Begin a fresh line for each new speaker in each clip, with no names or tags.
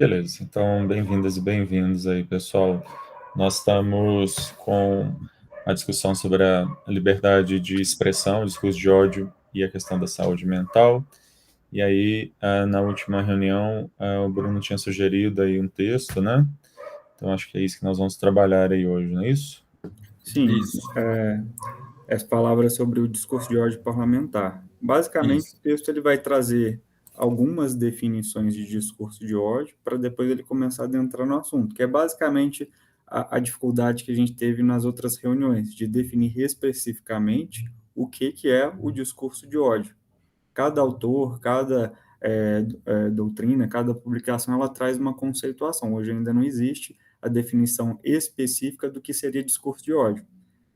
Beleza, então bem-vindas e bem-vindos aí, pessoal. Nós estamos com a discussão sobre a liberdade de expressão, o discurso de ódio e a questão da saúde mental. E aí, na última reunião, o Bruno tinha sugerido aí um texto, né? Então acho que é isso que nós vamos trabalhar aí hoje, não é isso?
Sim,
Isso,
as palavras sobre o discurso de ódio parlamentar. Basicamente,
isso.
o texto ele vai trazer algumas definições de discurso de ódio para depois ele começar a adentrar no assunto, que é basicamente a dificuldade que a gente teve nas outras reuniões, de definir especificamente o que é o discurso de ódio. Cada autor, cada doutrina, cada publicação, ela traz uma conceituação. Hoje ainda não existe a definição específica do que seria discurso de ódio.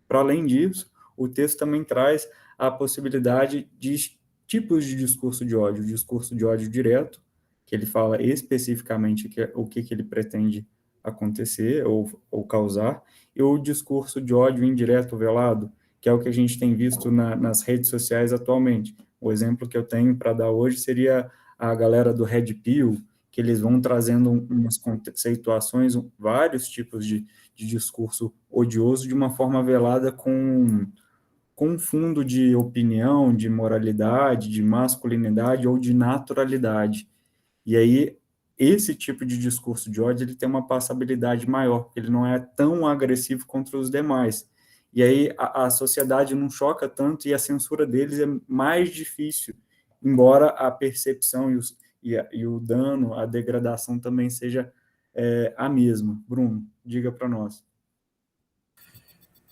Para além disso, o texto também traz a possibilidade de tipos de discurso de ódio. O discurso de ódio direto, que ele fala especificamente o que ele pretende acontecer ou causar, e o discurso de ódio indireto, velado, que é o que a gente tem visto nas redes sociais atualmente. O exemplo que eu tenho para dar hoje seria a galera do Red Pill, que eles vão trazendo umas conceituações, vários tipos de discurso odioso de uma forma velada com um fundo de opinião, de moralidade, de masculinidade ou de naturalidade. E aí, esse tipo de discurso de ódio, ele tem uma passabilidade maior, porque ele não é tão agressivo contra os demais. E aí, a sociedade não choca tanto e a censura deles é mais difícil, embora a percepção e o dano, a degradação também seja a mesma. Bruno, diga para nós.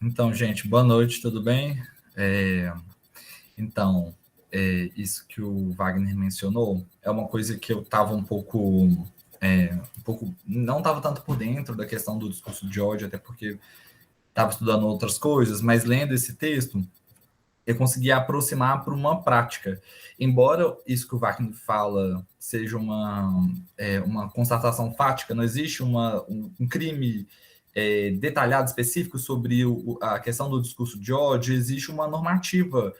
Então, gente, boa noite, tudo bem? Então, isso que o Wagner mencionou é uma coisa que eu estava não estava tanto por dentro da questão do discurso de ódio, até porque estava estudando outras coisas, mas lendo esse texto, eu consegui aproximar para uma prática. Embora isso que o Wagner fala seja uma constatação fática, não existe um crime detalhado, específico sobre a questão do discurso de ódio, existe uma normativa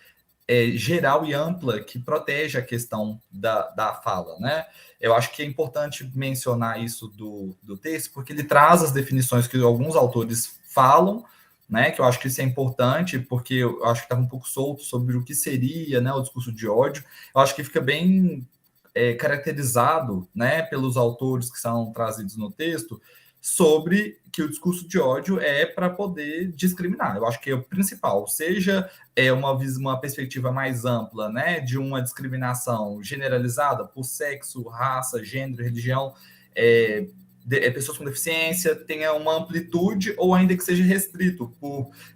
geral e ampla que protege a questão da fala, né? Eu acho que é importante mencionar isso do texto, porque ele traz as definições que alguns autores falam, né? Que eu acho que isso é importante, porque eu acho que estava um pouco solto sobre o que seria, né, o discurso de ódio. Eu acho que fica bem caracterizado, né, pelos autores que são trazidos no texto, sobre que o discurso de ódio é para poder discriminar. Eu acho que é o principal, seja uma perspectiva mais ampla, né, de uma discriminação generalizada por sexo, raça, gênero, religião, pessoas com deficiência, tenha uma amplitude ou ainda que seja restrito,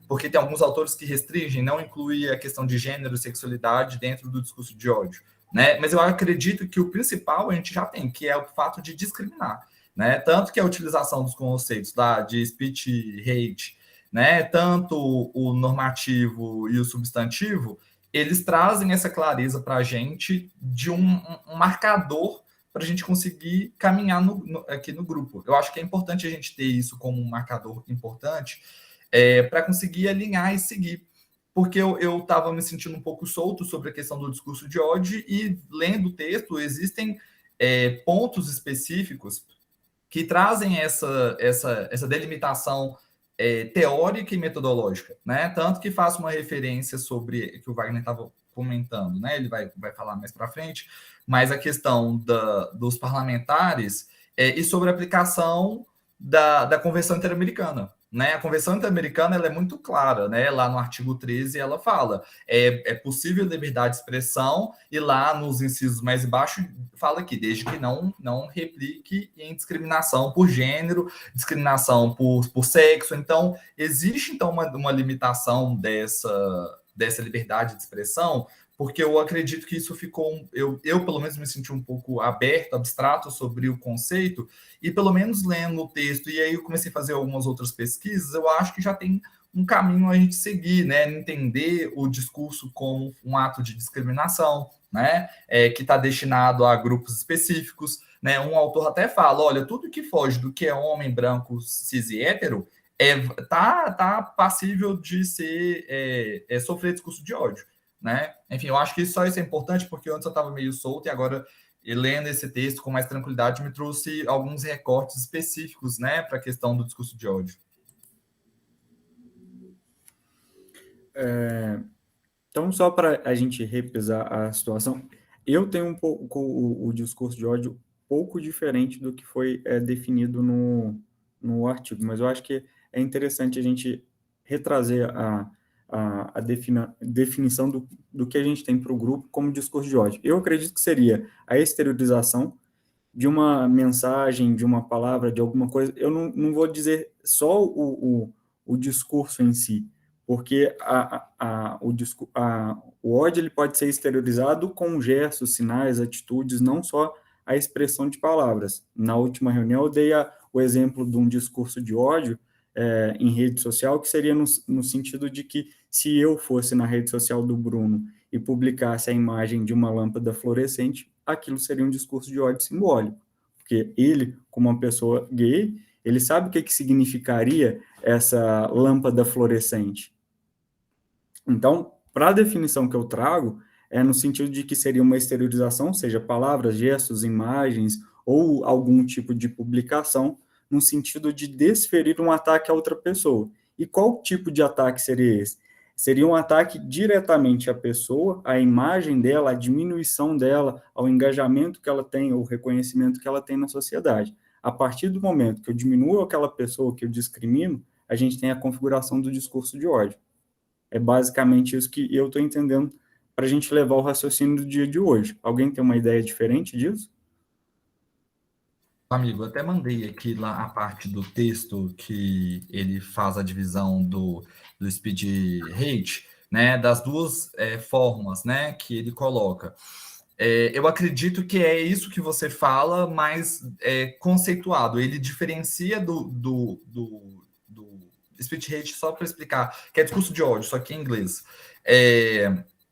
porque tem alguns autores que restringem, não incluir a questão de gênero e sexualidade dentro do discurso de ódio. Né? Mas eu acredito que o principal a gente já tem, que é o fato de discriminar. Né? Tanto que a utilização dos conceitos lá de speech hate, né? Tanto o normativo e o substantivo, eles trazem essa clareza para a gente de um marcador para a gente conseguir caminhar aqui no grupo. Eu acho que é importante a gente ter isso como um marcador importante para conseguir alinhar e seguir. Porque eu estava me sentindo um pouco solto sobre a questão do discurso de ódio e, lendo o texto, existem pontos específicos que trazem essa delimitação teórica e metodológica, né? Tanto que faço uma referência sobre que o Wagner estava comentando, né? Ele vai falar mais para frente, mas a questão dos parlamentares e sobre a aplicação da Convenção Interamericana. Né? A Convenção Interamericana ela é muito clara, né? Lá no artigo 13 ela fala é possível liberdade de expressão, e lá nos incisos mais baixos fala que desde que não replique em discriminação por gênero, discriminação por sexo. Então, existe então uma limitação dessa liberdade de expressão, porque eu acredito que isso ficou... Eu pelo menos, me senti um pouco aberto, abstrato sobre o conceito, e pelo menos lendo o texto, e aí eu comecei a fazer algumas outras pesquisas, eu acho que já tem um caminho a gente seguir, né? Entender o discurso como um ato de discriminação, né? Que está destinado a grupos específicos, né? Um autor até fala, olha, tudo que foge do que é homem, branco, cis e hétero tá passível de sofrer discurso de ódio, né? Enfim, eu acho que só isso é importante, porque antes eu estava meio solto e agora e lendo esse texto com mais tranquilidade, me trouxe alguns recortes específicos, né, para a questão do discurso de ódio.
Então, só para a gente repisar a situação, eu tenho um pouco o discurso de ódio pouco diferente do que foi definido no artigo, mas eu acho que é interessante a gente retrazer a definição do que a gente tem para o grupo como discurso de ódio. Eu acredito que seria a exteriorização de uma mensagem, de uma palavra, de alguma coisa. Eu não vou dizer só o discurso em si, porque o ódio ele pode ser exteriorizado com gestos, sinais, atitudes, não só a expressão de palavras. Na última reunião, eu dei o exemplo de um discurso de ódio em rede social, que seria no sentido de que se eu fosse na rede social do Bruno e publicasse a imagem de uma lâmpada fluorescente, aquilo seria um discurso de ódio simbólico, porque ele, como uma pessoa gay, ele sabe o que significaria essa lâmpada fluorescente. Então, para a definição que eu trago, é no sentido de que seria uma exteriorização, seja palavras, gestos, imagens, ou algum tipo de publicação, no sentido de desferir um ataque a outra pessoa. E qual tipo de ataque seria esse? Seria um ataque diretamente à pessoa, à imagem dela, à diminuição dela, ao engajamento que ela tem, ao reconhecimento que ela tem na sociedade. A partir do momento que eu diminuo aquela pessoa, que eu discrimino, a gente tem a configuração do discurso de ódio. É basicamente isso que eu estou entendendo para a gente levar o raciocínio do dia de hoje. Alguém tem uma ideia diferente disso?
Amigo, eu até mandei aqui lá a parte do texto que ele faz a divisão do speed rate, né, das duas formas, né, que ele coloca. Eu acredito que é isso que você fala, mas conceituado. Ele diferencia do speech rate, só para explicar, que é discurso de ódio, só que em inglês.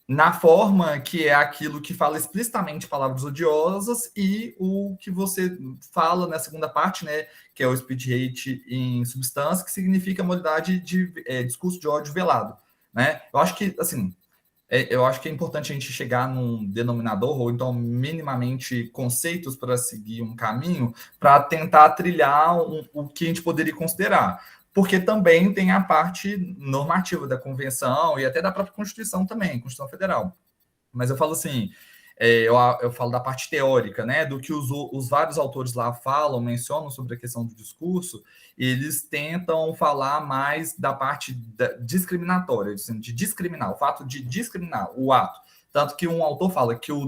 Na forma que é aquilo que fala explicitamente palavras odiosas, e o que você fala na segunda parte, né, que é o speech rate em substância, que significa a modalidade de discurso de ódio velado, né? Eu acho que, assim, eu acho que é importante a gente chegar num denominador, ou então minimamente conceitos para seguir um caminho, para tentar trilhar o que a gente poderia considerar. Porque também tem a parte normativa da convenção e até da própria Constituição também, Constituição Federal. Mas eu falo assim, eu falo da parte teórica, né, do que os vários autores lá falam, mencionam sobre a questão do discurso, eles tentam falar mais da parte discriminatória, de discriminar, o fato de discriminar o ato. Tanto que um autor fala que o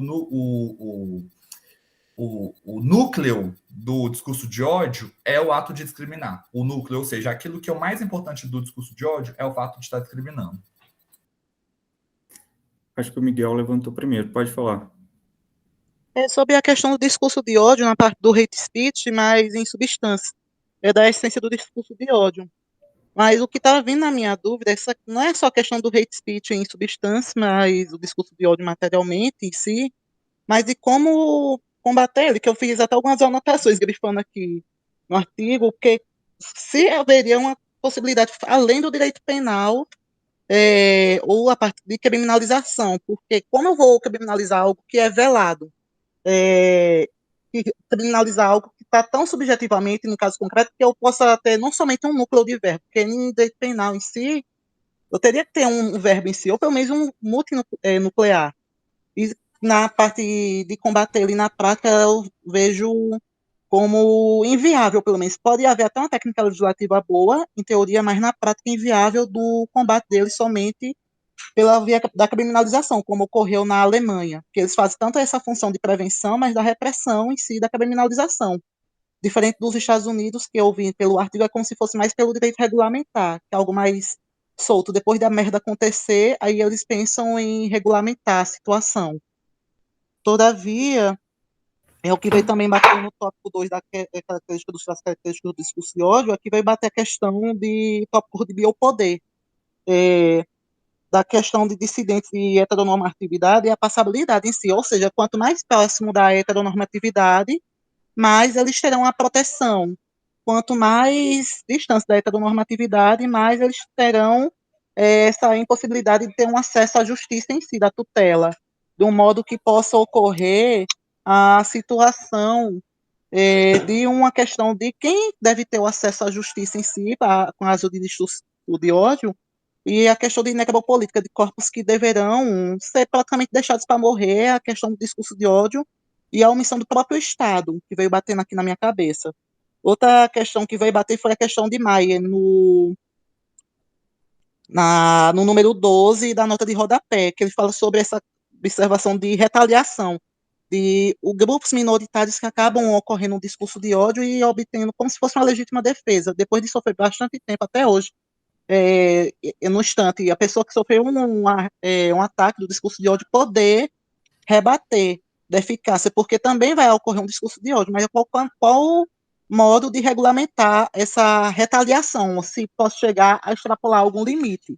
núcleo do discurso de ódio é o ato de discriminar. O núcleo, ou seja, aquilo que é o mais importante do discurso de ódio é o fato de estar discriminando.
Acho que o Miguel levantou primeiro. Pode falar.
Sobre a questão do discurso de ódio na parte do hate speech, mas em substância. É da essência do discurso de ódio. Mas o que está vindo na minha dúvida não é só a questão do hate speech em substância, mas o discurso de ódio materialmente em si, mas de como combater ele, que eu fiz até algumas anotações grifando aqui no artigo, porque se haveria uma possibilidade, além do direito penal, ou a parte de criminalização, porque como eu vou criminalizar algo que é velado, criminalizar algo que está tão subjetivamente, no caso concreto, que eu possa ter não somente um núcleo de verbo, porque em direito penal em si, eu teria que ter um verbo em si, ou pelo menos um multinuclear. E na parte de combater ele na prática, eu vejo como inviável, pelo menos. Pode haver até uma técnica legislativa boa, em teoria, mas na prática inviável do combate dele somente pela via da criminalização, como ocorreu na Alemanha, que eles fazem tanto essa função de prevenção, mas da repressão em si, da criminalização. Diferente dos Estados Unidos, que eu vi pelo artigo, é como se fosse mais pelo direito regulamentar, que é algo mais solto. Depois da merda acontecer, aí eles pensam em regulamentar a situação. Todavia, é o que veio também bater no tópico 2 das características do discurso de ódio, aqui vai bater a questão de tópico de biopoder, da questão de dissidentes de heteronormatividade e a passabilidade em si, ou seja, quanto mais próximo da heteronormatividade, mais eles terão a proteção. Quanto mais distância da heteronormatividade, mais eles terão essa impossibilidade de ter um acesso à justiça em si, da tutela, de um modo que possa ocorrer a situação de uma questão de quem deve ter o acesso à justiça em si, com a razão de discurso de ódio, e a questão de necropolítica, de corpos que deverão ser praticamente deixados para morrer, a questão do discurso de ódio e a omissão do próprio Estado, que veio batendo aqui na minha cabeça. Outra questão que veio bater foi a questão de Maia, no número 12 da nota de rodapé, que ele fala sobre essa observação de retaliação, de grupos minoritários que acabam ocorrendo um discurso de ódio e obtendo como se fosse uma legítima defesa, depois de sofrer bastante tempo, até hoje, no instante, a pessoa que sofreu um ataque do discurso de ódio poder rebater da eficácia, porque também vai ocorrer um discurso de ódio, mas qual modo de regulamentar essa retaliação, se posso chegar a extrapolar algum limite.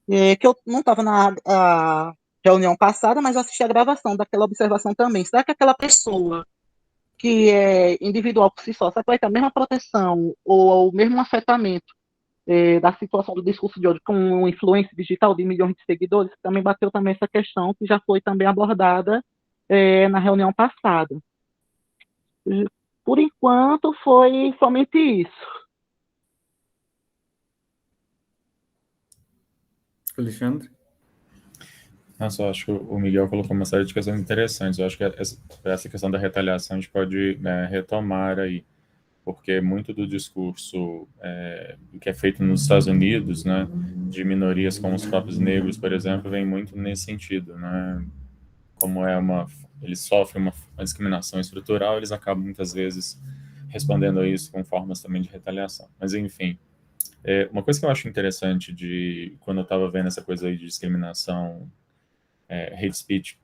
Que eu não estava na reunião passada, mas assisti a gravação daquela observação também. Será que aquela pessoa que é individual por si só, será que vai ter a mesma proteção ou o mesmo afetamento da situação do discurso de ódio com uma influência digital de milhões de seguidores? Também bateu também essa questão, que já foi também abordada na reunião passada. Por enquanto, foi somente isso.
Alexandre?
Nossa, eu acho que o Miguel colocou uma série de questões interessantes. Eu acho que essa questão da retaliação a gente pode retomar aí, porque muito do discurso que é feito nos Estados Unidos, né, de minorias como os próprios negros, por exemplo, vem muito nesse sentido, né? Como eles sofrem uma discriminação estrutural, eles acabam muitas vezes respondendo a isso com formas também de retaliação. Mas, enfim, uma coisa que eu acho interessante quando eu estava vendo essa coisa aí de discriminação, hate speech,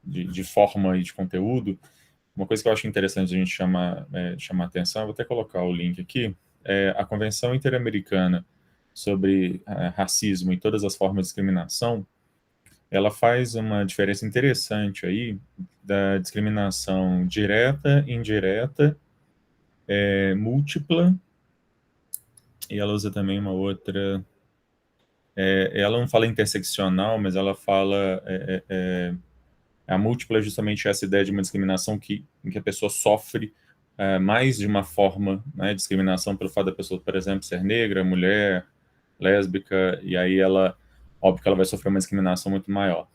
de forma e de conteúdo, uma coisa que eu acho interessante a gente chamar atenção, eu vou até colocar o link aqui, a Convenção Interamericana sobre Racismo e todas as formas de discriminação. Ela faz uma diferença interessante aí da discriminação direta, indireta, múltipla, e ela usa também uma outra... ela não fala interseccional, mas ela fala... a múltipla é justamente essa ideia de uma discriminação em que a pessoa sofre mais de uma forma, né, de discriminação pelo fato da pessoa, por exemplo, ser negra, mulher, lésbica, e aí óbvio que ela vai sofrer uma discriminação muito maior.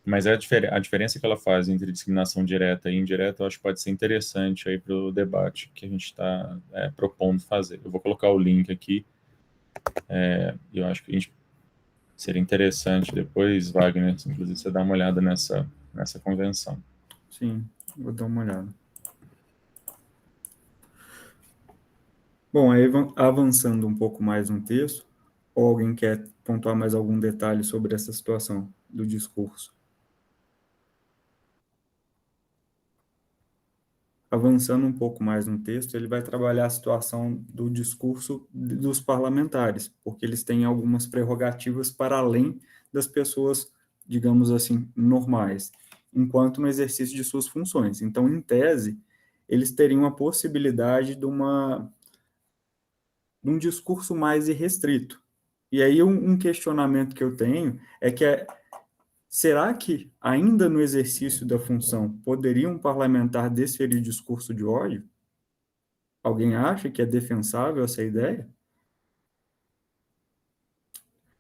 Mas a diferença que ela faz entre discriminação direta e indireta, eu acho que pode ser interessante aí para o debate que a gente está propondo fazer. Eu vou colocar o link aqui, e eu acho que seria interessante depois, Wagner, inclusive, você dar uma olhada nessa convenção.
Sim, vou dar uma olhada. Bom, aí avançando um pouco mais no texto, ou alguém quer pontuar mais algum detalhe sobre essa situação do discurso? Avançando um pouco mais no texto, ele vai trabalhar a situação do discurso dos parlamentares, porque eles têm algumas prerrogativas para além das pessoas, digamos assim, normais, enquanto no exercício de suas funções. Então, em tese, eles teriam a possibilidade de um discurso mais irrestrito. E aí, um questionamento que eu tenho é que será que, ainda no exercício da função, poderia um parlamentar desferir discurso de ódio? Alguém acha que é defensável essa ideia?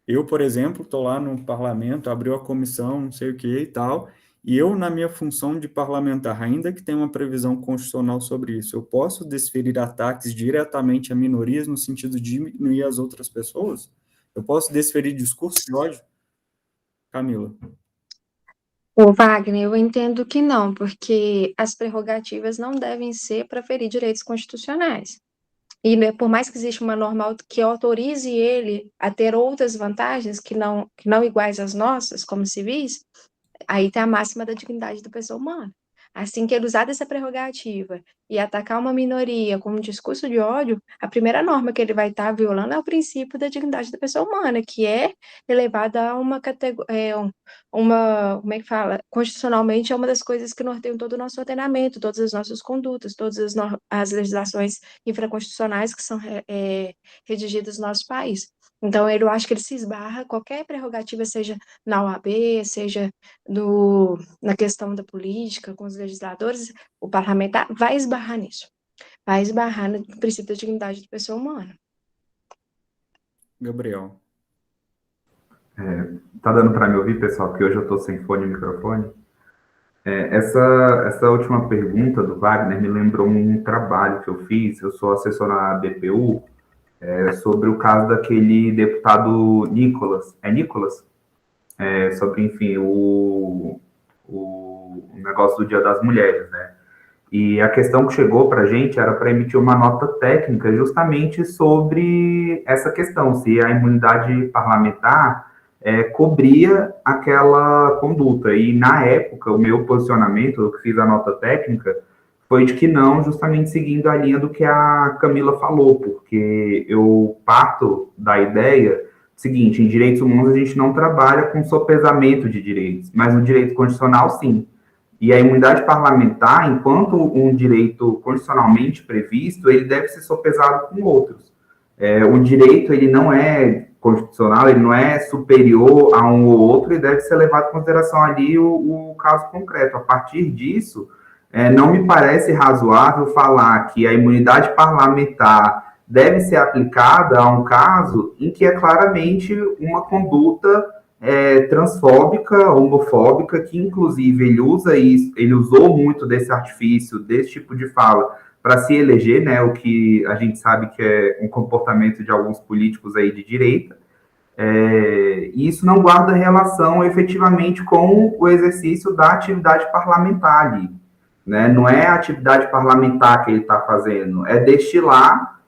Eu, por exemplo, estou lá no parlamento, abriu a comissão, não sei o que e tal, e eu, na minha função de parlamentar, ainda que tenha uma previsão constitucional sobre isso, eu posso desferir ataques diretamente a minorias no sentido de diminuir as outras pessoas? Eu posso desferir discurso de ódio? Camila.
Ô, Wagner, eu entendo que não, porque as prerrogativas não devem ser para ferir direitos constitucionais. E por mais que exista uma norma que autorize ele a ter outras vantagens que não iguais às nossas, como civis, aí tem a máxima da dignidade da pessoa humana. Assim que ele usar dessa prerrogativa e atacar uma minoria com um discurso de ódio, a primeira norma que ele vai estar violando é o princípio da dignidade da pessoa humana, que é elevada a uma categoria, como é que fala? Constitucionalmente é uma das coisas que norteiam todo o nosso ordenamento, todas as nossas condutas, todas as legislações infraconstitucionais que são redigidas no nosso país. Então, eu acho que ele se esbarra, qualquer prerrogativa, seja na OAB, seja na questão da política, com os legisladores, o parlamentar, vai esbarrar nisso. Vai esbarrar no princípio da dignidade da pessoa humana.
Gabriel.
Tá dando para me ouvir, pessoal? Porque hoje eu estou sem fone e microfone. Essa última pergunta do Wagner me lembrou um trabalho que eu fiz. Eu sou assessor na BPU, sobre o caso daquele deputado Nicolas. É Nicolas? Sobre, enfim, o negócio do Dia das Mulheres, né? E a questão que chegou para a gente era para emitir uma nota técnica justamente sobre essa questão, se a imunidade parlamentar cobria aquela conduta. E, na época, o meu posicionamento, eu que fiz a nota técnica, foi de que não, justamente seguindo a linha do que a Camila falou, porque eu parto da ideia seguinte: em direitos humanos a gente não trabalha com sopesamento de direitos, mas no direito constitucional, sim. E a imunidade parlamentar, enquanto um direito constitucionalmente previsto, ele deve ser sopesado com outros. O direito, ele não é constitucional, ele não é superior a um ou outro, e deve ser levado em consideração ali o caso concreto. A partir disso, não me parece razoável falar que a imunidade parlamentar deve ser aplicada a um caso em que é claramente uma conduta transfóbica, homofóbica, que inclusive ele usou muito desse artifício, desse tipo de fala, para se eleger, né, o que a gente sabe que é um comportamento de alguns políticos aí de direita, e isso não guarda relação efetivamente com o exercício da atividade parlamentar ali, né? Não é a atividade parlamentar que ele está fazendo, é destilar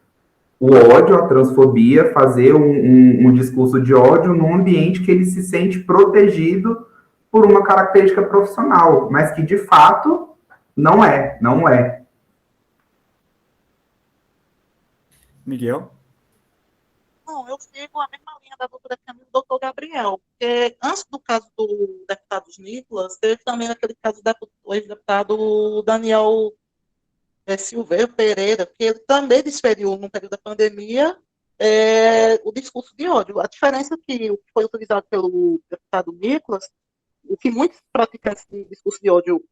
o ódio, a transfobia, fazer um discurso de ódio num ambiente que ele se sente protegido por uma característica profissional, mas que, de fato, não é.
Miguel?
Não, eu sigo a mesma linha da doutora Camila e do doutor Gabriel. Porque antes do caso do deputado Nicolas, teve também aquele caso do ex-deputado Daniel Silveira Pereira, que ele também desferiu, no período da pandemia, o discurso de ódio. A diferença é que o que foi utilizado pelo deputado Nicolas, o que muitos praticantes de discurso de ódio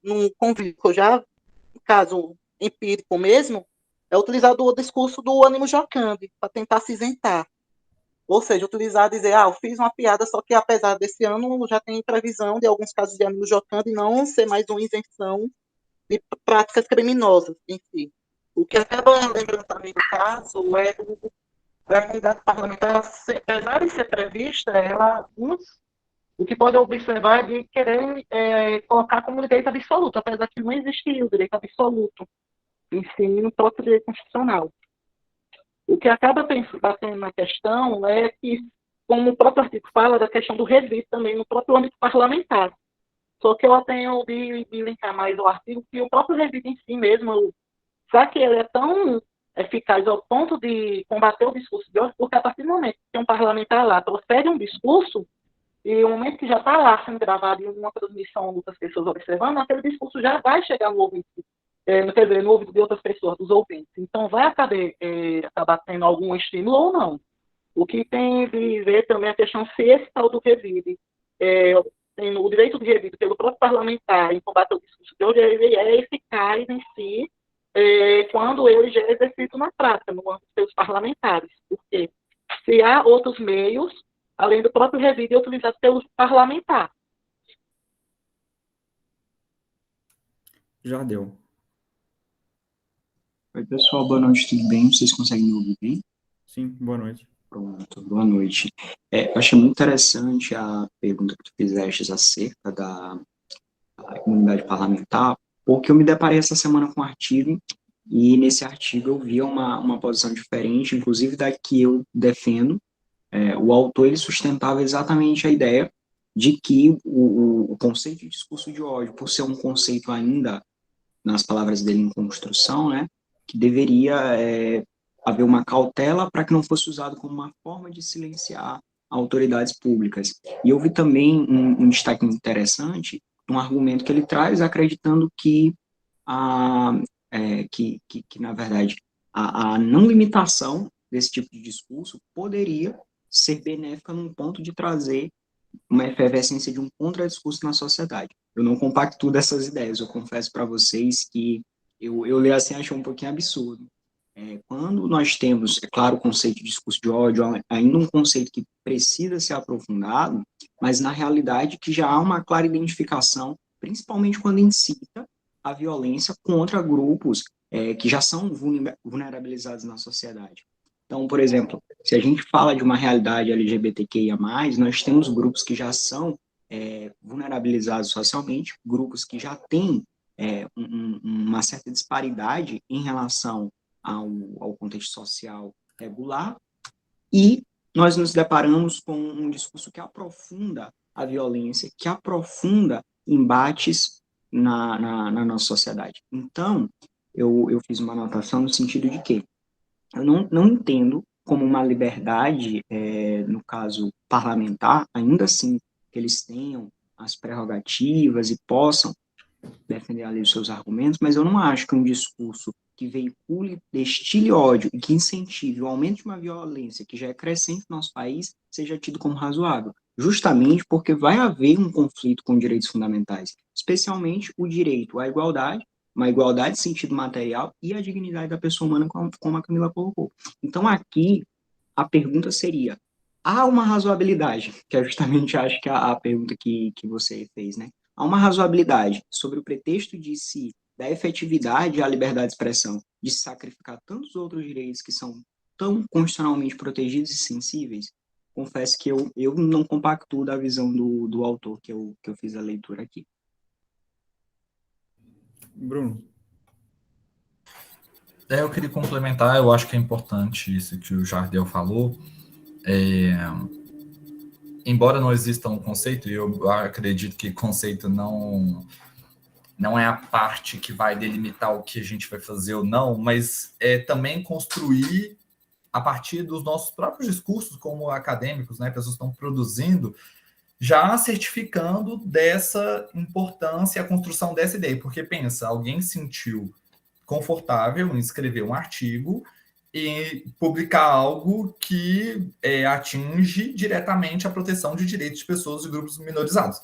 num convívio, já no caso empírico mesmo, é utilizado o discurso do ânimo jocante, para tentar se isentar. Ou seja, utilizar, dizer, eu fiz uma piada, só que apesar desse ano já tem previsão de alguns casos de ânimo jocante e não ser mais uma isenção de práticas criminosas em si. O que acaba lembrando também do caso é da imunidade parlamentar, apesar de ser prevista, o que pode observar é de querer colocar como direito absoluto, apesar que não existia o direito absoluto em si no próprio direito constitucional. O que acaba batendo na questão é que, como o próprio artigo fala, da questão do revide também no próprio âmbito parlamentar. Só que eu tenho de linkar mais o artigo que o próprio revide em si mesmo, já que ele é tão eficaz ao ponto de combater o discurso de ódio, porque a partir do momento que um parlamentar lá profere um discurso, e o momento que já está lá sendo gravado em uma transmissão, outras pessoas observando, aquele discurso já vai chegar no ouvinte, no ouvido de outras pessoas, dos ouvintes. Então, vai acabar tendo algum estímulo ou não. O que tem de ver também a questão se esse tal do revide, o direito de revide pelo próprio parlamentar em combater o discurso de ódio, ele é eficaz em si quando ele já é exercido na prática, no âmbito dos parlamentares. Porque se há outros meios, além do próprio revide, utilizado pelo parlamentar.
Já deu.
Oi, pessoal, boa noite, tudo bem? Vocês conseguem me ouvir bem?
Sim, boa noite.
Pronto, boa noite. Eu achei muito interessante a pergunta que tu fizeste acerca da imunidade parlamentar, porque eu me deparei essa semana com um artigo, e nesse artigo eu vi uma posição diferente, inclusive da que eu defendo. O autor, ele sustentava exatamente a ideia de que o conceito de discurso de ódio, por ser um conceito ainda, nas palavras dele, em construção, né, que deveria haver uma cautela para que não fosse usado como uma forma de silenciar autoridades públicas. E eu vi também um destaque interessante, um argumento que ele traz, acreditando que, na verdade, a não limitação desse tipo de discurso poderia ser benéfica num ponto de trazer uma efervescência de um contradiscurso na sociedade. eu não compactuo dessas ideias. Eu confesso para vocês que eu leio assim, acho um pouquinho absurdo. Quando nós temos, é claro, o conceito de discurso de ódio, ainda um conceito que precisa ser aprofundado, mas na realidade que já há uma clara identificação, principalmente quando incita a violência contra grupos que já são vulnerabilizados na sociedade. Então, por exemplo, se a gente fala de uma realidade LGBTQIA+, nós temos grupos que já são vulnerabilizados socialmente, grupos que já têm uma certa disparidade em relação ao contexto social regular, e nós nos deparamos com um discurso que aprofunda a violência, que aprofunda embates na nossa sociedade. Então, eu fiz uma anotação no sentido de que eu não entendo como uma liberdade, no caso parlamentar, ainda assim que eles tenham as prerrogativas e possam defender ali os seus argumentos, mas eu não acho que um discurso que veicule, destile ódio e que incentive o aumento de uma violência que já é crescente no nosso país seja tido como razoável, justamente porque vai haver um conflito com direitos fundamentais, especialmente o direito à igualdade, uma igualdade de sentido material e a dignidade da pessoa humana, como a Camila colocou. Então, aqui, a pergunta seria, há uma razoabilidade, que é justamente, acho que a pergunta que você fez, né? Há uma razoabilidade sobre o pretexto da efetividade à liberdade de expressão, de se sacrificar tantos outros direitos que são tão constitucionalmente protegidos e sensíveis? Confesso que eu não compactuo da visão do autor que eu fiz a leitura aqui.
Bruno.
Eu queria complementar, eu acho que é importante isso que o Jardel falou. Embora não exista um conceito, e eu acredito que conceito não é a parte que vai delimitar o que a gente vai fazer ou não, mas é também construir a partir dos nossos próprios discursos como acadêmicos, né? Pessoas estão produzindo, já certificando dessa importância, a construção dessa ideia. Porque pensa, alguém sentiu confortável em escrever um artigo e publicar algo que atinge diretamente a proteção de direitos de pessoas e grupos minorizados.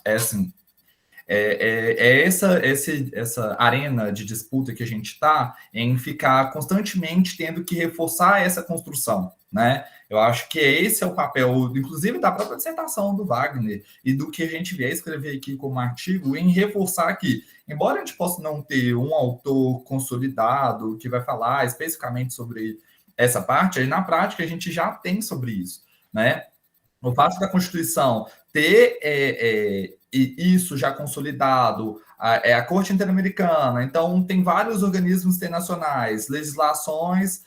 Essa arena de disputa que a gente está em ficar constantemente tendo que reforçar essa construção, né? Eu acho que esse é o papel, inclusive, da própria dissertação do Wagner e do que a gente vier escrever aqui como artigo, em reforçar que, embora a gente possa não ter um autor consolidado que vai falar especificamente sobre essa parte, aí na prática a gente já tem sobre isso, né? O fato da Constituição ter isso já consolidado, a Corte Interamericana, então tem vários organismos internacionais, legislações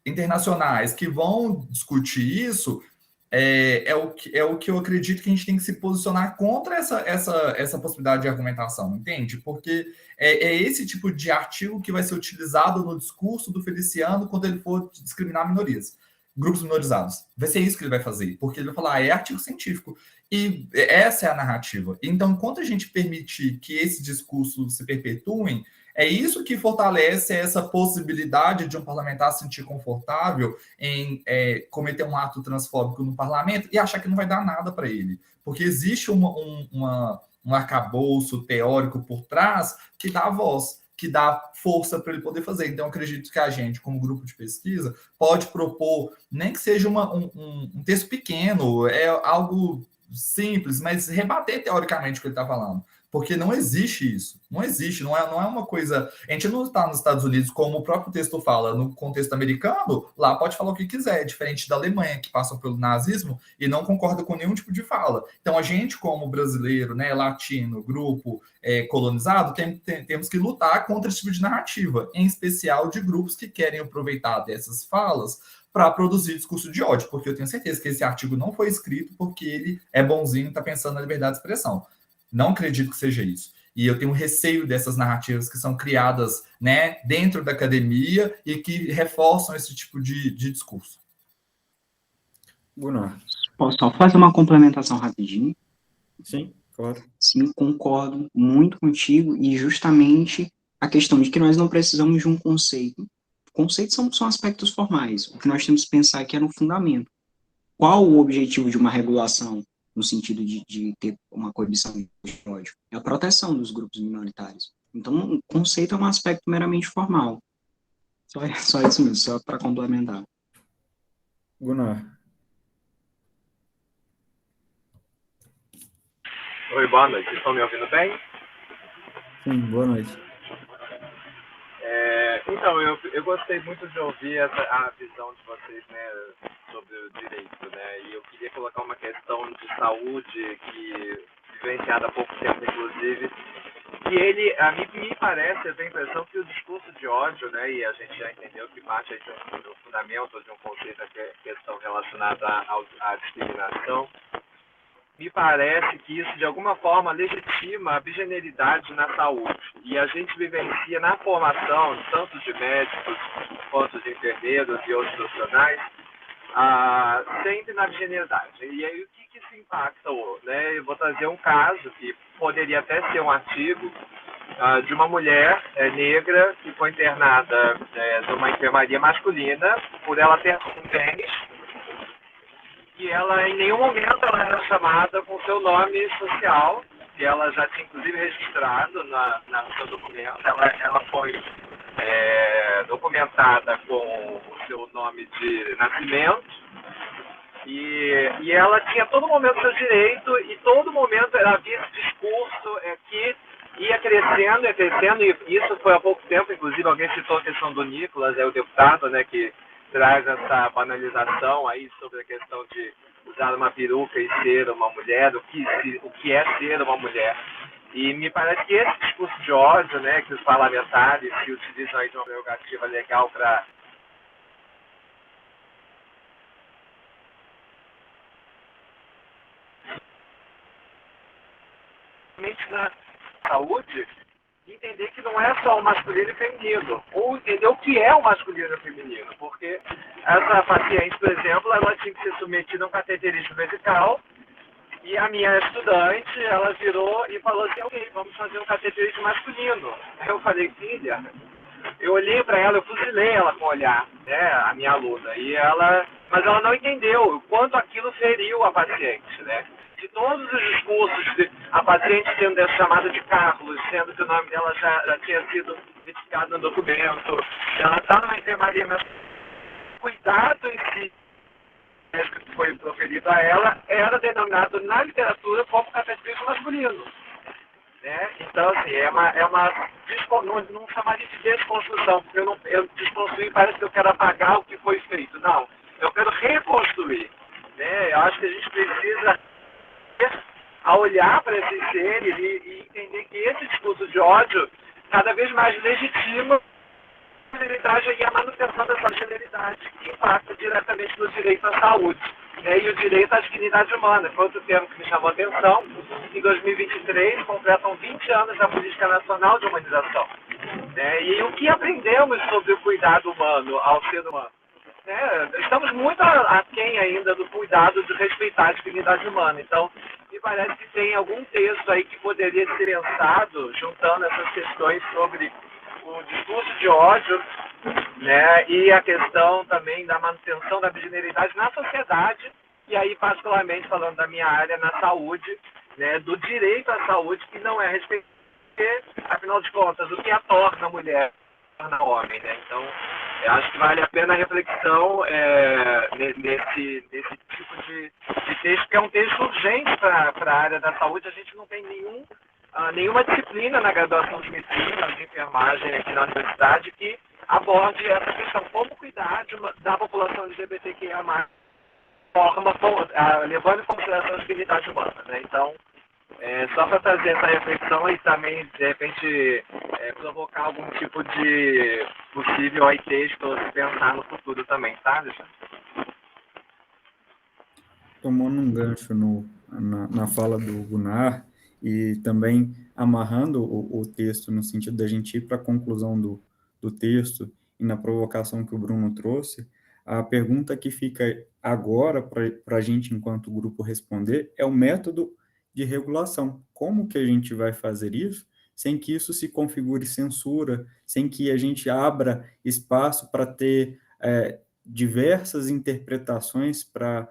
internacionais que vão discutir isso, é o que eu acredito que a gente tem que se posicionar contra essa possibilidade de argumentação, entende? Porque é esse tipo de artigo que vai ser utilizado no discurso do Feliciano quando ele for discriminar minorias, grupos minorizados. Vai ser isso que ele vai fazer, porque ele vai falar, é artigo científico. E essa é a narrativa. Então, enquanto a gente permitir que esses discursos se perpetuem, é isso que fortalece essa possibilidade de um parlamentar se sentir confortável em cometer um ato transfóbico no parlamento e achar que não vai dar nada para ele. Porque existe um arcabouço teórico por trás que dá voz, que dá força para ele poder fazer. Então, eu acredito que a gente, como grupo de pesquisa, pode propor, nem que seja um texto pequeno, algo simples, mas rebater teoricamente o que ele está falando. Porque não existe isso. Não existe, não é uma coisa... A gente não está nos Estados Unidos, como o próprio texto fala, no contexto americano, lá pode falar o que quiser, diferente da Alemanha, que passa pelo nazismo e não concorda com nenhum tipo de fala. Então, a gente, como brasileiro, né, latino, grupo colonizado, temos que lutar contra esse tipo de narrativa, em especial de grupos que querem aproveitar dessas falas para produzir discurso de ódio, porque eu tenho certeza que esse artigo não foi escrito porque ele é bonzinho e está pensando na liberdade de expressão. Não acredito que seja isso. E eu tenho receio dessas narrativas que são criadas, né, dentro da academia e que reforçam esse tipo de discurso.
Gunnar.
Posso só fazer uma complementação rapidinho?
Sim, claro.
Sim, concordo muito contigo, e justamente a questão de que nós não precisamos de um conceito. Conceitos são aspectos formais. O que nós temos que pensar aqui é no fundamento. Qual o objetivo de uma regulação no sentido de ter uma coibição de ódio. É a proteção dos grupos minoritários. Então, o conceito é um aspecto meramente formal. Só isso mesmo, só para complementar.
Gunnar.
Oi, boa noite. Estão me ouvindo bem?
Sim, boa noite.
Então, eu gostei muito de ouvir a visão de vocês, né, sobre o direito, né, e eu queria colocar uma questão de saúde que vivenciada há pouco tempo, inclusive, que ele, a mim me parece, eu tenho a impressão que o discurso de ódio, né, e a gente já entendeu que parte aí do fundamento de um conceito, que é questão relacionada à discriminação, me parece que isso, de alguma forma, legitima a bigeneridade na saúde. E a gente vivencia na formação, tanto de médicos quanto de enfermeiros e outros profissionais, sempre na bigeneridade. E aí, o que isso impacta? Né? Eu vou trazer um caso que poderia até ser um artigo de uma mulher negra que foi internada numa enfermaria masculina por ela ter um tênis. E ela, em nenhum momento, ela era chamada com seu nome social, que ela já tinha, inclusive, registrado no seu documento. Ela foi documentada com o seu nome de nascimento. E ela tinha todo momento seu direito, e todo momento havia esse discurso que ia crescendo, e isso foi há pouco tempo, inclusive, alguém citou a questão do Nicolas, o deputado, né, que traz essa banalização aí sobre a questão de usar uma peruca e ser uma mulher, o que é ser uma mulher. E me parece que esse discurso de ódio, né, que os parlamentares que utilizam aí de uma prerrogativa legal para na saúde, entender que não é só o masculino e feminino, ou entender o que é o masculino e o feminino, porque essa paciente, por exemplo, ela tinha que ser submetida a um cateterismo vesical, e a minha estudante, ela virou e falou assim, ok, vamos fazer um cateterismo masculino. Aí eu falei, filha, eu olhei para ela, eu fuzilei ela com o olhar, né, a minha aluna, mas ela não entendeu o quanto aquilo feriu a paciente, né? De todos os discursos, a paciente sendo chamada de Carlos, sendo que o nome dela já tinha sido identificado no documento, ela está numa enfermaria, mas cuidado em si que foi proferido a ela era denominado na literatura como cateterismo masculino. Né? Então, assim, não chamaria de desconstrução, porque eu desconstruir parece que eu quero apagar o que foi feito. Não, eu quero reconstruir. Né? Eu acho que a gente precisa a olhar para esses seres e entender que esse discurso de ódio cada vez mais legitima a generalidade e a manutenção dessa generalidade que impacta diretamente no direito à saúde, né, e o direito à dignidade humana. Foi outro termo que me chamou a atenção. Em 2023, completam 20 anos da Política Nacional de Humanização. Né, e o que aprendemos sobre o cuidado humano ao ser humano? Né, estamos muito aquém ainda do cuidado de respeitar a dignidade humana. Então, me parece que tem algum texto aí que poderia ser pensado, juntando essas questões sobre o discurso de ódio, né, e a questão também da manutenção da bigeneridade na sociedade, e aí particularmente falando da minha área na saúde, né, do direito à saúde que não é respeitado, afinal de contas, o que a torna mulher torna homem, né? Então, eu acho que vale a pena a reflexão nesse tipo de texto, que é um texto urgente para a área da saúde. A gente não tem nenhuma disciplina na graduação de medicina, de enfermagem aqui na universidade que aborde essa questão, como cuidar da população LGBTQIA+, levando em consideração a dignidade humana, né? Então, só para trazer essa reflexão e também, de repente, provocar algum tipo de possível aí texto para se pensar no futuro também, tá, Alexandre?
Tomando um gancho na fala do Gunnar e também amarrando o texto no sentido da gente ir para a conclusão do texto e na provocação que o Bruno trouxe, a pergunta que fica agora para a gente, enquanto grupo, responder é o método de regulação. Como que a gente vai fazer isso sem que isso se configure censura, sem que a gente abra espaço para ter diversas interpretações para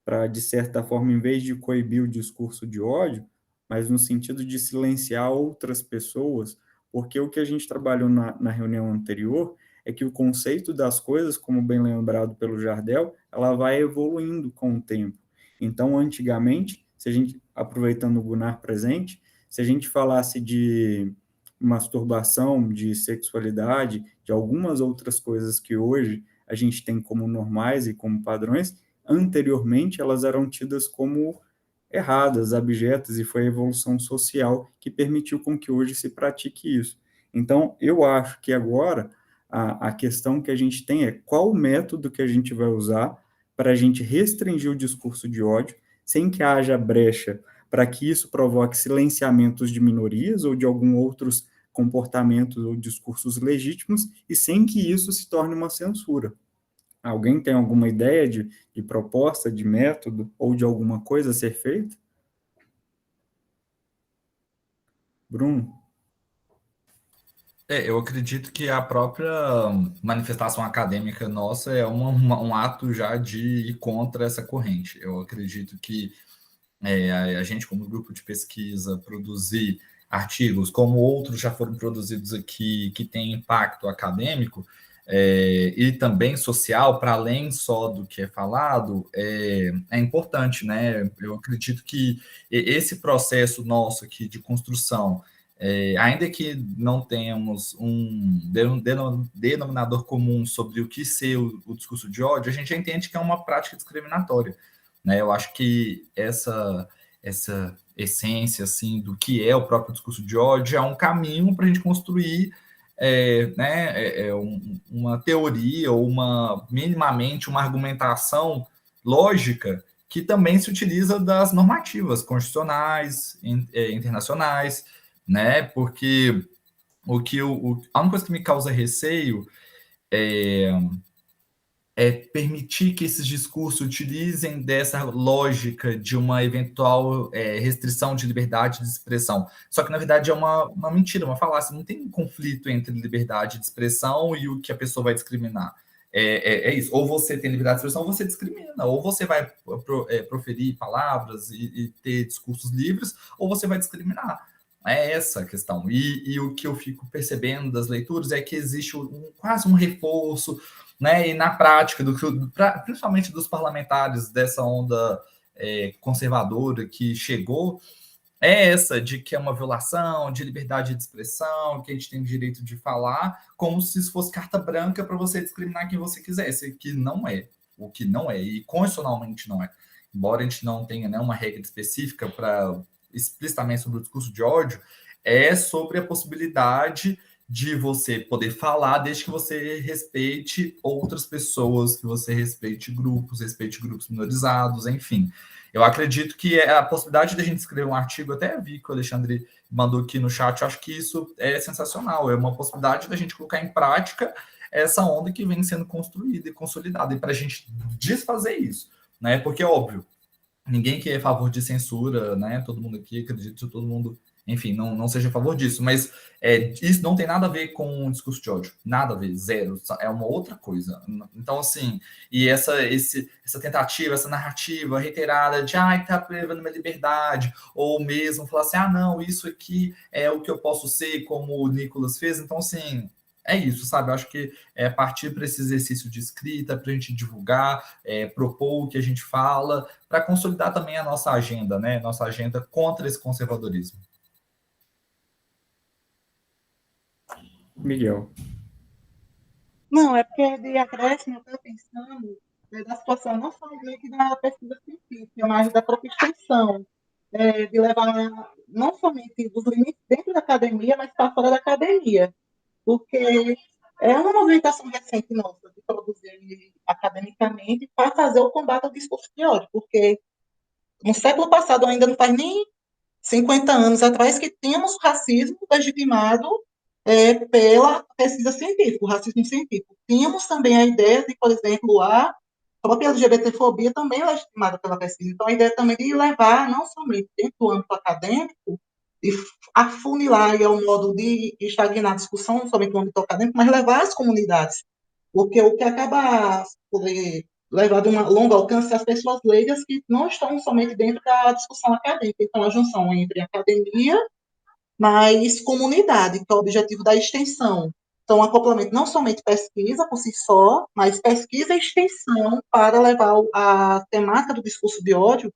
para, de certa forma, em vez de coibir o discurso de ódio, mas no sentido de silenciar outras pessoas, porque o que a gente trabalhou na reunião anterior é que o conceito das coisas, como bem lembrado pelo Jardel, ela vai evoluindo com o tempo. Então, antigamente, se a gente, aproveitando o Gunnar presente, se a gente falasse de masturbação, de sexualidade, de algumas outras coisas que hoje a gente tem como normais e como padrões, anteriormente elas eram tidas como erradas, abjetas, e foi a evolução social que permitiu com que hoje se pratique isso. Então, eu acho que agora a questão que a gente tem é qual o método que a gente vai usar para a gente restringir o discurso de ódio, sem que haja brecha para que isso provoque silenciamentos de minorias ou de alguns outros comportamentos ou discursos legítimos, e sem que isso se torne uma censura. Alguém tem alguma ideia de proposta, de método ou de alguma coisa a ser feita? Bruno?
Eu acredito que a própria manifestação acadêmica nossa é um ato já de ir contra essa corrente. Eu acredito que a gente, como grupo de pesquisa, produzir artigos, como outros já foram produzidos aqui, que têm impacto acadêmico e também social, para além só do que é falado, é importante, né? Eu acredito que esse processo nosso aqui de construção, ainda que não tenhamos um denominador comum sobre o que ser o discurso de ódio, a gente já entende que é uma prática discriminatória, né? Eu acho que essa essência assim do que é o próprio discurso de ódio é um caminho para a gente construir uma teoria ou minimamente uma argumentação lógica que também se utiliza das normativas constitucionais, internacionais, né? Porque a única coisa que me causa receio é permitir que esses discursos utilizem dessa lógica de uma eventual restrição de liberdade de expressão. Só que, na verdade, é uma mentira, uma falácia. Não tem um conflito entre liberdade de expressão e o que a pessoa vai discriminar. É isso. Ou você tem liberdade de expressão, ou você discrimina. Ou você vai proferir palavras e ter discursos livres, ou você vai discriminar. É essa a questão. E o que eu fico percebendo das leituras é que existe quase um reforço, né? E na prática, principalmente dos parlamentares dessa onda conservadora que chegou, é essa de que é uma violação de liberdade de expressão, que a gente tem o direito de falar, como se isso fosse carta branca para você discriminar quem você quisesse, que não é, o que não é, e constitucionalmente não é. Embora a gente não tenha, né, uma regra específica para explicitamente sobre o discurso de ódio, é sobre a possibilidade de você poder falar desde que você respeite outras pessoas, que você respeite grupos minorizados, enfim. Eu acredito que a possibilidade de a gente escrever um artigo, até vi que o Alexandre mandou aqui no chat, eu acho que isso é sensacional, é uma possibilidade da gente colocar em prática essa onda que vem sendo construída e consolidada, e para a gente desfazer isso, né? Porque, óbvio, ninguém que é a favor de censura, né? Todo mundo aqui, acredito que todo mundo, enfim, não seja a favor disso, mas isso não tem nada a ver com o discurso de ódio, nada a ver, zero, é uma outra coisa. Então, assim, e essa tentativa, essa narrativa reiterada de, tá privando minha liberdade, ou mesmo falar assim, não, isso aqui é o que eu posso ser, como o Nicolas fez, então, assim, é isso, sabe? Eu acho que partir para esse exercício de escrita, para a gente divulgar, propor o que a gente fala, para consolidar também a nossa agenda, né? Nossa agenda contra esse conservadorismo.
Miguel.
Não, é porque de acréscimo eu estou pensando da situação não somente da pesquisa científica, mas da própria extensão, de levar não somente dos limites dentro da academia, mas para fora da academia. Porque é uma movimentação recente nossa de produzir academicamente para fazer o combate ao discurso de ódio, porque no século passado, ainda não faz nem 50 anos atrás, que tínhamos racismo legitimado pela pesquisa científica, o racismo científico. Tínhamos também a ideia de, por exemplo, a própria LGBTfobia também legitimada pela pesquisa. Então, a ideia também de levar, não somente dentro do âmbito acadêmico, de afunilar ao modo de estagnar a discussão, somente no âmbito acadêmico, mas levar às comunidades. Porque o que acaba levar de um longo alcance às pessoas leigas que não estão somente dentro da discussão acadêmica. Então, a junção entre academia mais comunidade, que é o objetivo da extensão. Então, acoplamento não somente pesquisa por si só, mas pesquisa e extensão para levar a temática do discurso de ódio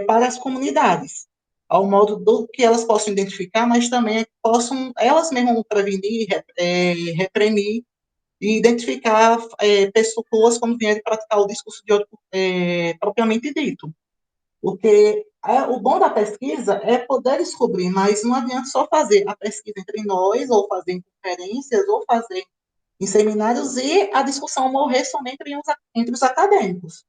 para as comunidades, ao modo do que elas possam identificar, mas também possam elas mesmas prevenir, reprimir e identificar pessoas quando vierem praticar o discurso de ódio propriamente dito. Porque o bom da pesquisa é poder descobrir, mas não adianta só fazer a pesquisa entre nós, ou fazer em conferências, ou fazer em seminários, e a discussão morrer somente entre os acadêmicos.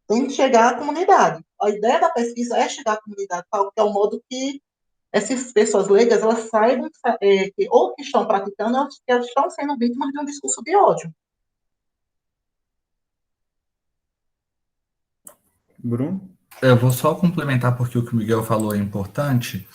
Tem que chegar à comunidade. A ideia da pesquisa é chegar à comunidade, que é o modo que essas pessoas leigas elas saibam que ou que estão praticando, ou que elas estão sendo vítimas de um discurso de ódio.
Bruno?
Eu vou só complementar porque o que o Miguel falou é importante,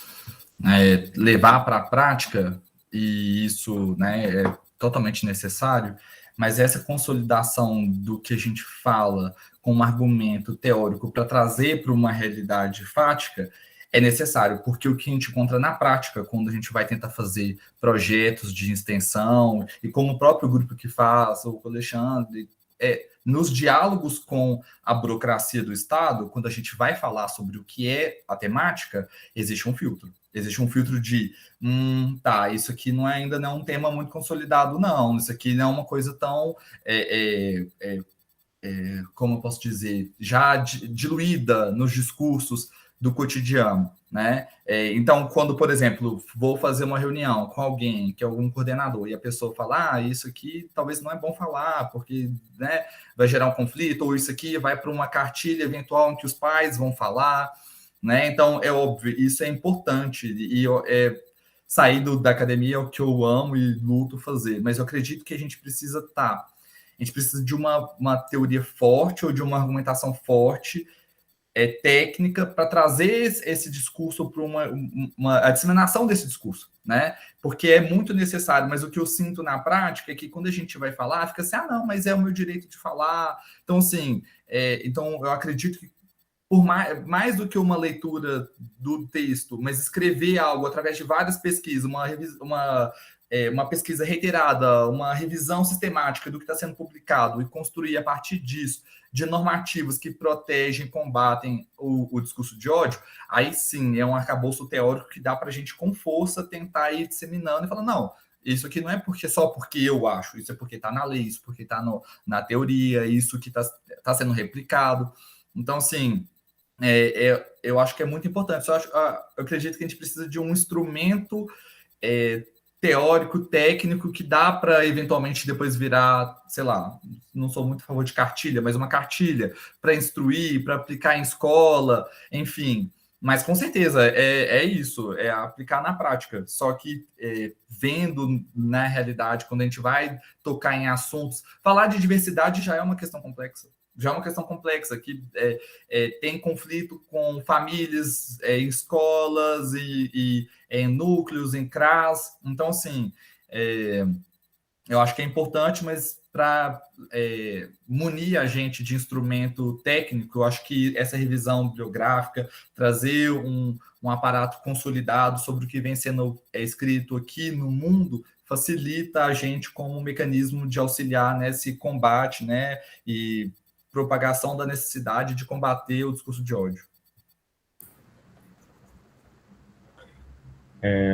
levar para a prática, e isso, né, é totalmente necessário, mas essa consolidação do que a gente fala com um argumento teórico para trazer para uma realidade fática é necessário, porque o que a gente encontra na prática, quando a gente vai tentar fazer projetos de extensão, e como o próprio grupo que faz, o Alexandre, nos diálogos com a burocracia do Estado, quando a gente vai falar sobre o que é a temática, existe um filtro. Existe um filtro de, tá, isso aqui ainda não é um tema muito consolidado, não. Isso aqui não é uma coisa tão, como eu posso dizer, já diluída nos discursos do cotidiano, né? Então, quando, por exemplo, vou fazer uma reunião com alguém, que é algum coordenador, e a pessoa fala, isso aqui talvez não é bom falar, porque, né, vai gerar um conflito, ou isso aqui vai para uma cartilha eventual em que os pais vão falar, né? Então, é óbvio, isso é importante, e sair da academia é o que eu amo e luto fazer, mas eu acredito que a gente precisa a gente precisa de uma teoria forte ou de uma argumentação forte, técnica, para trazer esse discurso para a disseminação desse discurso, né? Porque é muito necessário, mas o que eu sinto na prática é que quando a gente vai falar, fica assim, não, mas é o meu direito de falar. Então, assim, então eu acredito que por mais do que uma leitura do texto, mas escrever algo através de várias pesquisas, uma pesquisa reiterada, uma revisão sistemática do que está sendo publicado e construir a partir disso de normativas que protegem, combatem o discurso de ódio, aí sim é um arcabouço teórico que dá para a gente com força tentar ir disseminando e falar, não, isso aqui não é só porque eu acho, isso é porque está na lei, isso porque está na teoria, isso que está sendo replicado. Então, assim, eu acho que é muito importante. Eu acredito que a gente precisa de um instrumento teórico, técnico, que dá para eventualmente depois virar, sei lá, não sou muito a favor de cartilha, mas uma cartilha para instruir, para aplicar em escola, enfim. Mas com certeza é isso, é aplicar na prática. Só que vendo na realidade, quando a gente vai tocar em assuntos, falar de diversidade já é uma questão complexa. Que tem conflito com famílias, em escolas e em núcleos, em CRAS. Então, assim, eu acho que é importante, mas para munir a gente de instrumento técnico, eu acho que essa revisão bibliográfica, trazer um aparato consolidado sobre o que vem sendo escrito aqui no mundo, facilita a gente como um mecanismo de auxiliar nesse combate, né, e propagação da necessidade de combater o discurso de ódio.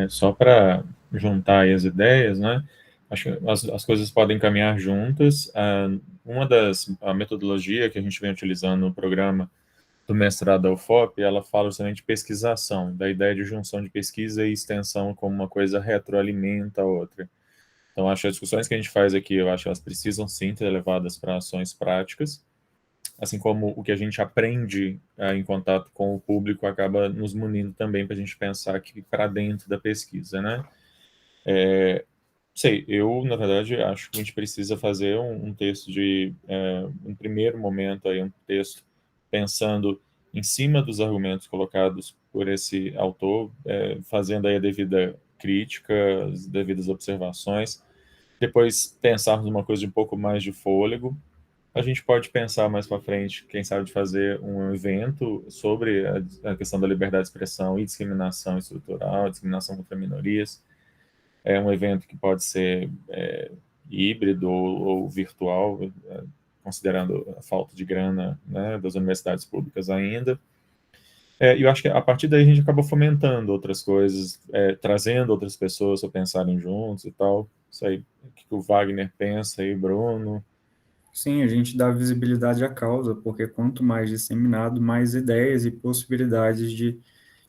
Só para juntar aí as ideias, né? Acho que as coisas podem caminhar juntas. A metodologia que a gente vem utilizando no programa do mestrado da UFOP, ela fala justamente de pesquisação, da ideia de junção de pesquisa e extensão como uma coisa retroalimenta a outra. Então, acho que as discussões que a gente faz aqui, eu acho que elas precisam sim ser levadas para ações práticas, assim como o que a gente aprende em contato com o público acaba nos munindo também para a gente pensar aqui para dentro da pesquisa, né? Eu, na verdade, acho que a gente precisa fazer um texto um primeiro momento, aí, um texto pensando em cima dos argumentos colocados por esse autor, fazendo aí a devida crítica, as devidas observações, depois pensarmos numa coisa de um pouco mais de fôlego, A gente pode pensar mais para frente, quem sabe, de fazer um evento sobre a questão da liberdade de expressão e discriminação estrutural, discriminação contra minorias. É um evento que pode ser híbrido ou virtual, considerando a falta de grana, né, das universidades públicas ainda. E eu acho que a partir daí a gente acabou fomentando outras coisas, trazendo outras pessoas para pensarem juntos e tal. Isso aí, o que o Wagner pensa aí, Bruno?
Sim, a gente dá visibilidade à causa, porque quanto mais disseminado, mais ideias e possibilidades de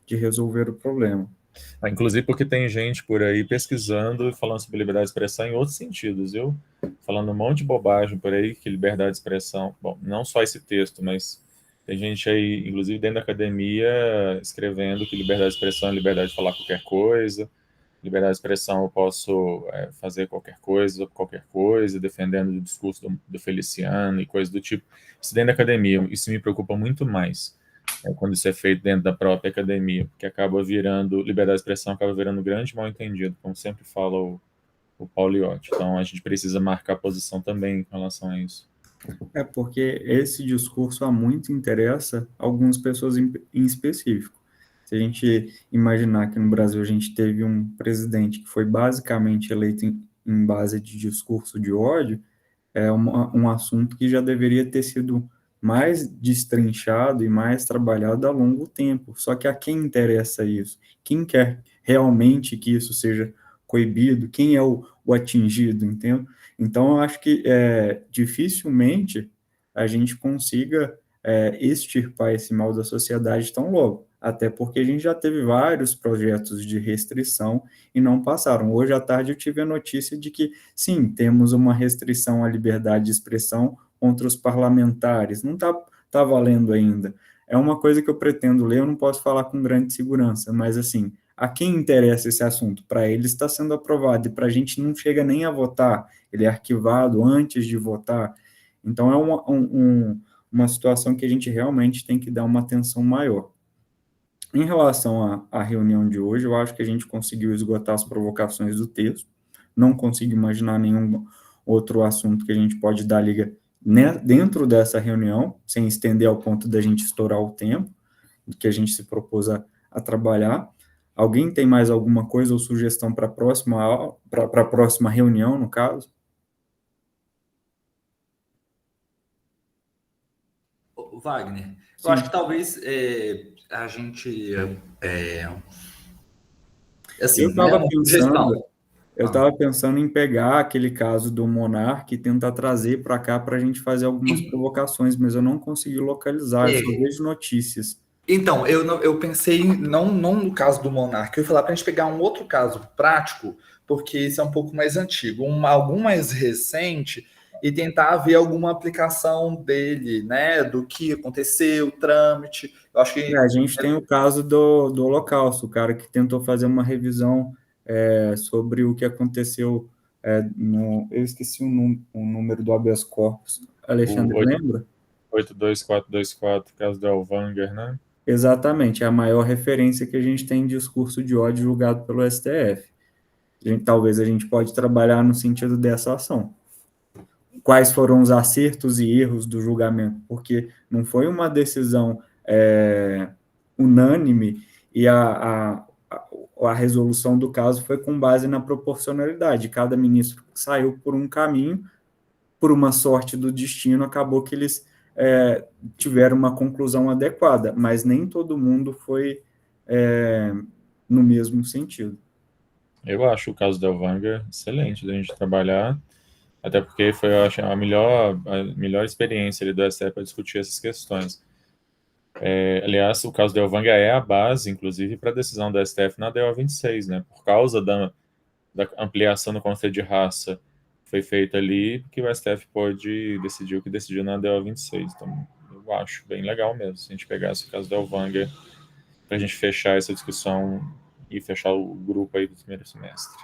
resolver o problema.
Inclusive porque tem gente por aí pesquisando e falando sobre liberdade de expressão em outros sentidos, viu? Falando um monte de bobagem por aí, que liberdade de expressão... Bom, não só esse texto, mas tem gente aí, inclusive dentro da academia, escrevendo que liberdade de expressão é liberdade de falar qualquer coisa, liberdade de expressão eu posso fazer qualquer coisa, defendendo o discurso do Feliciano e coisas do tipo. Isso dentro da academia, isso me preocupa muito mais. Quando isso é feito dentro da própria academia, porque acaba virando, liberdade de expressão acaba virando um grande mal-entendido, como sempre fala o Paulo Iotti. Então, a gente precisa marcar posição também com relação a isso.
Porque esse discurso há muito interessa algumas pessoas em específico. Se a gente imaginar que no Brasil a gente teve um presidente que foi basicamente eleito em base de discurso de ódio, é um assunto que já deveria ter sido mais destrinchado e mais trabalhado a longo tempo. Só que a quem interessa isso? Quem quer realmente que isso seja coibido? Quem é o atingido, entende? Então, eu acho que dificilmente a gente consiga extirpar esse mal da sociedade tão logo, até porque a gente já teve vários projetos de restrição e não passaram. Hoje à tarde eu tive a notícia de que, sim, temos uma restrição à liberdade de expressão contra os parlamentares. Não tá valendo ainda. É uma coisa que eu pretendo ler, eu não posso falar com grande segurança, mas, assim, a quem interessa esse assunto? Para eles está sendo aprovado, e para a gente não chega nem a votar, ele é arquivado antes de votar. Então, é uma situação que a gente realmente tem que dar uma atenção maior. Em relação à reunião de hoje, eu acho que a gente conseguiu esgotar as provocações do texto, não consigo imaginar nenhum outro assunto que a gente pode dar liga dentro dessa reunião, sem estender ao ponto da gente estourar o tempo que a gente se propôs a trabalhar. Alguém tem mais alguma coisa ou sugestão para a próxima reunião, no caso?
Wagner,
Sim.
eu acho que talvez a gente assim,
Eu estava
uma sugestão.
pensando em pegar aquele caso do Monark e tentar trazer para cá para a gente fazer algumas provocações, mas eu não consegui localizar, eu só vejo notícias.
Então, eu pensei não no caso do Monark, eu ia falar para a gente pegar um outro caso prático, porque esse é um pouco mais antigo, algum mais recente, e tentar ver alguma aplicação dele, né, do que aconteceu, o trâmite. Eu acho que
A gente tem o caso do Holocausto, o cara que tentou fazer uma revisão sobre o que aconteceu eu esqueci o número do habeas corpus. Alexandre, lembra?
82424, caso do Elvanger, né?
Exatamente, é a maior referência que a gente tem em discurso de ódio julgado pelo STF. Talvez a gente pode trabalhar no sentido dessa ação. Quais foram os acertos e erros do julgamento? Porque não foi uma decisão unânime e a resolução do caso foi com base na proporcionalidade. Cada ministro saiu por um caminho, por uma sorte do destino, acabou que eles tiveram uma conclusão adequada, mas nem todo mundo foi no mesmo sentido.
Eu acho o caso da Elvanger excelente da gente trabalhar, até porque foi, eu acho, a melhor experiência ali do STF para discutir essas questões. Aliás, o caso da Elvanger é a base, inclusive, para a decisão do STF na DO 26, né? Por causa da ampliação do conceito de raça foi feita ali, que o STF pode decidir o que decidiu na DO 26. Então, eu acho bem legal mesmo, se a gente pegasse o caso da Elvanger, para a gente fechar essa discussão e fechar o grupo aí do primeiro semestre.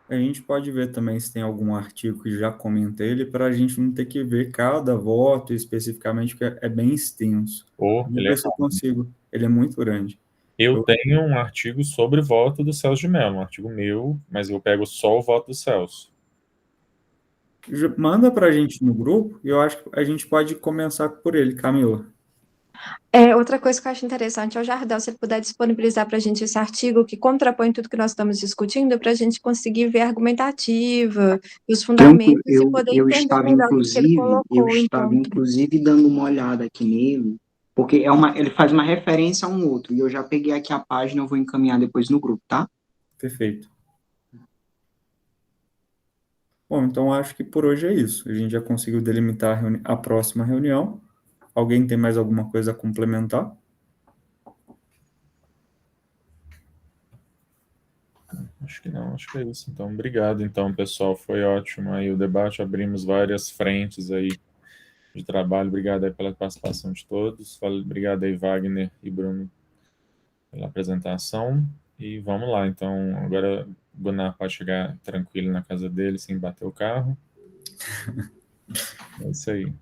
A gente pode ver também se tem algum artigo que já comenta ele, para a gente não ter que ver cada voto especificamente, porque é bem extenso. Vou ver se eu consigo. Ele é muito grande.
Eu tenho um artigo sobre voto do Celso de Mello, um artigo meu, mas eu pego só o voto do Celso.
Manda para a gente no grupo e eu acho que a gente pode começar por ele, Camila.
Outra coisa que eu acho interessante é o Jardel, se ele puder disponibilizar para a gente esse artigo que contrapõe tudo que nós estamos discutindo, para a gente conseguir ver a argumentativa e os fundamentos e poder
Eu
entender
estava,
melhor o que ele
eu
colocou em
estava,
ponto.
inclusive, dando uma olhada aqui nele, porque ele faz uma referência a um outro, e eu já peguei aqui a página, eu vou encaminhar depois no grupo, tá?
Perfeito. Bom, então acho que por hoje é isso. A gente já conseguiu delimitar a próxima reunião. Alguém tem mais alguma coisa a complementar?
Acho que não, acho que é isso. Então, obrigado, então, pessoal. Foi ótimo aí o debate. Abrimos várias frentes aí de trabalho. Obrigado aí pela participação de todos. Obrigado aí, Wagner e Bruno, pela apresentação. E vamos lá, então, agora o Gunnar pode chegar tranquilo na casa dele, sem bater o carro. É isso aí.